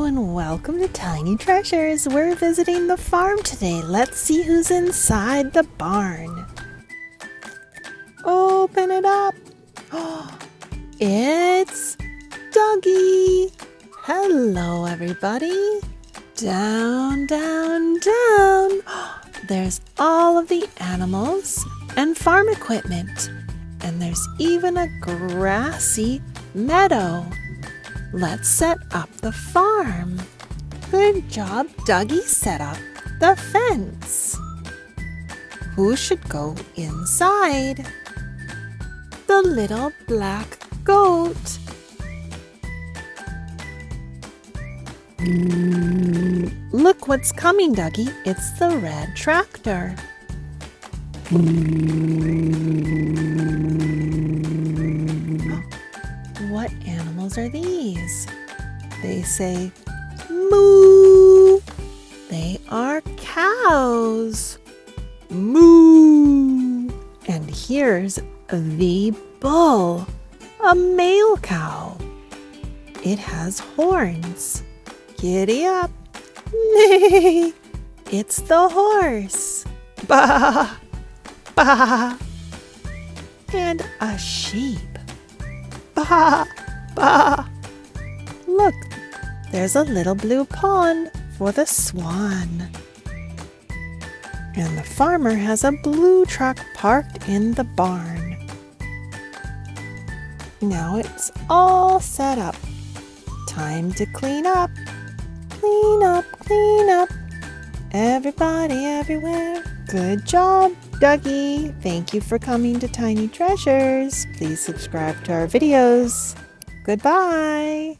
and welcome to Tiny Treasures. We're visiting the farm today. Let's see who's inside the barn. Open it up. Oh, it's Duggee. Hello, everybody. Down, down, down. There's all of the animals and farm equipment. And there's even a grassy meadow. Let's set up the farm. Good job, Duggee set up the fence. Who should go inside? The little black goat. Look what's coming, Duggee. It's the red tractor. What animals are these? They say moo. They are cows. Moo. And here's the bull, a male cow. It has horns. Giddy up. Neigh. It's the horse. Bah. Bah. And a sheep. Bah, bah. Look, there's a little blue pond for the swan. And the farmer has a blue truck parked in the barn. Now it's all set up. Time to clean up. Clean up, clean up. Everybody, everywhere. Good job, Duggee. Thank you for coming to Tiny Treasures. Please subscribe to our videos. Goodbye.